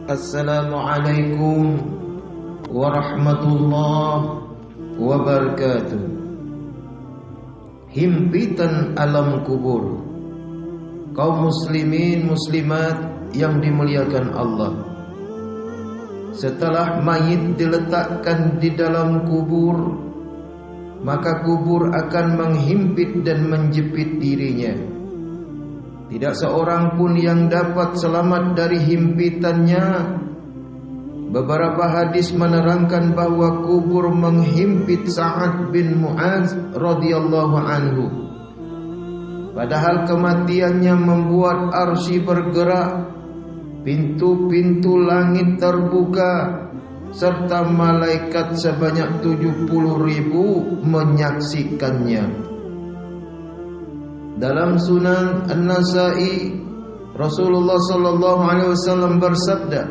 Assalamualaikum warahmatullahi wabarakatuh. Himpitan alam kubur. Kaum muslimin muslimat yang dimuliakan Allah, setelah mayit diletakkan di dalam kubur, maka kubur akan menghimpit dan menjepit dirinya. Tidak seorang pun yang dapat selamat dari himpitannya. Beberapa hadis menerangkan bahwa kubur menghimpit Sa'ad bin Mu'az radhiyallahu anhu. Padahal kematiannya membuat arsy bergerak, pintu-pintu langit terbuka, serta malaikat sebanyak 70.000 menyaksikannya. Dalam Sunan An-Nasa'i, Rasulullah sallallahu alaihi wasallam bersabda,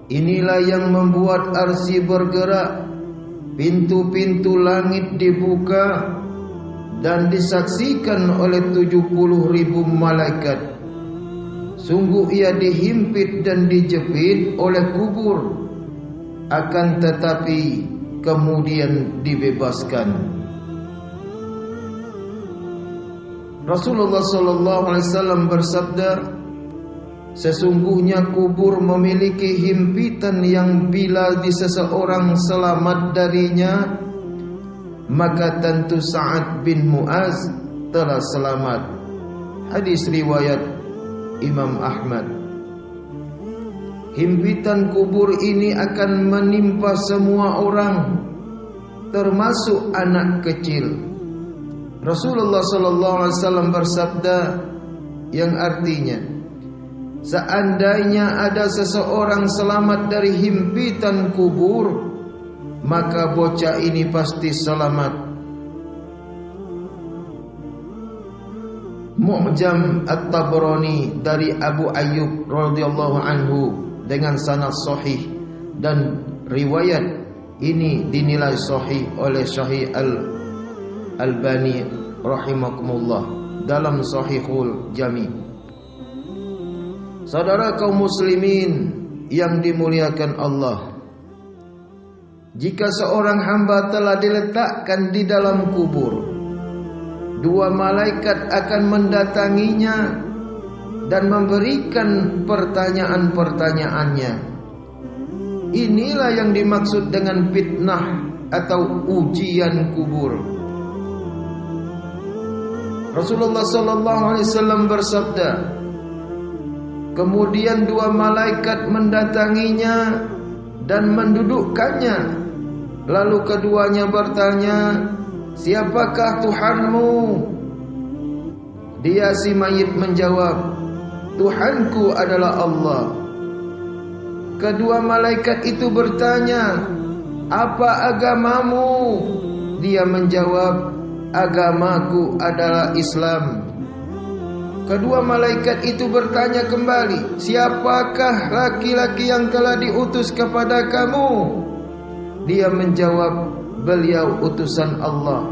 inilah yang membuat arsy bergerak, pintu-pintu langit dibuka dan disaksikan oleh 70.000 malaikat. Sungguh ia dihimpit dan dijepit oleh kubur, akan tetapi kemudian dibebaskan. Rasulullah sallallahu alaihi wasallam bersabda, sesungguhnya kubur memiliki himpitan yang bila seseorang selamat darinya, maka tentu Sa'ad bin Mu'az telah selamat. Hadis riwayat Imam Ahmad. Himpitan kubur ini akan menimpa semua orang, termasuk anak kecil. Rasulullah sallallahu alaihi wasallam bersabda yang artinya, seandainya ada seseorang selamat dari himpitan kubur, maka bocah ini pasti selamat. Mu'jam At-Tabrani dari Abu Ayyub radhiyallahu anhu dengan sanad sahih, dan riwayat ini dinilai sahih oleh Syekh Al-Albani rahimakumullah dalam Sahihul Jami. Saudara kaum muslimin yang dimuliakan Allah, jika seorang hamba telah diletakkan di dalam kubur, dua malaikat akan mendatanginya dan memberikan pertanyaan-pertanyaannya. Inilah yang dimaksud dengan fitnah atau ujian kubur. Rasulullah sallallahu alaihi wasallam bersabda, kemudian dua malaikat mendatanginya dan mendudukkannya. Lalu keduanya bertanya, siapakah Tuhanmu? Dia si mayit menjawab, Tuhanku adalah Allah. Kedua malaikat itu bertanya, apa agamamu? Dia menjawab, agamaku adalah Islam. Kedua malaikat itu bertanya kembali, siapakah laki-laki yang telah diutus kepada kamu? Dia menjawab, beliau utusan Allah.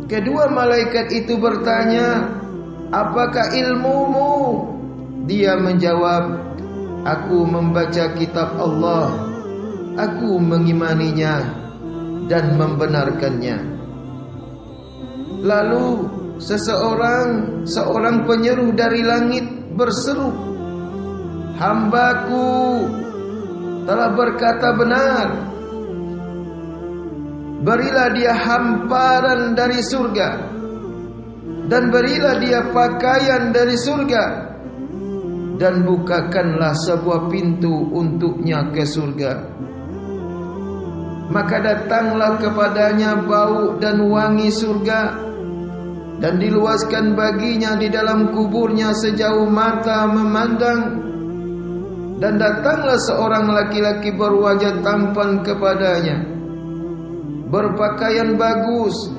Kedua malaikat itu bertanya, apakah ilmumu? Dia menjawab, aku membaca kitab Allah, aku mengimaninya dan membenarkannya. Lalu seorang penyeru dari langit berseru, hambaku telah berkata benar, berilah dia hamparan dari surga dan berilah dia pakaian dari surga, dan bukakanlah sebuah pintu untuknya ke surga. Maka datanglah kepadanya bau dan wangi surga, dan diluaskan baginya di dalam kuburnya sejauh mata memandang. Dan datanglah seorang laki-laki berwajah tampan kepadanya, berpakaian bagus,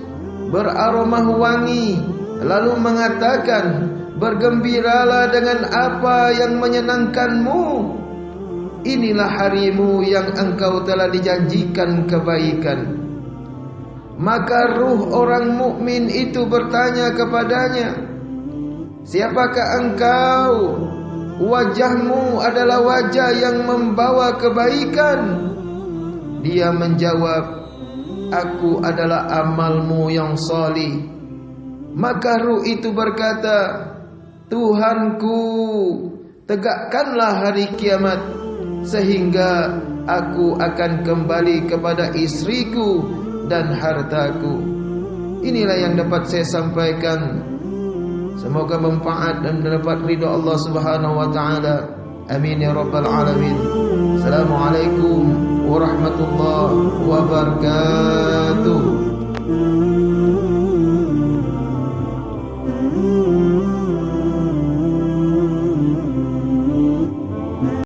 beraroma wangi, lalu mengatakan, bergembiralah dengan apa yang menyenangkanmu. Inilah harimu yang engkau telah dijanjikan kebaikan. Maka ruh orang mukmin itu bertanya kepadanya, siapakah engkau? wajahmu adalah wajah yang membawa kebaikan. Dia menjawab, aku adalah amalmu yang salih. Maka ruh itu berkata, Tuhanku, tegakkanlah hari kiamat sehingga aku akan kembali kepada istriku dan hartaku. Inilah yang dapat saya sampaikan. Semoga bermanfaat dan dapat ridha Allah Subhanahu wa taala. Amin ya rabbal alamin. Assalamualaikum warahmatullahi wabarakatuh.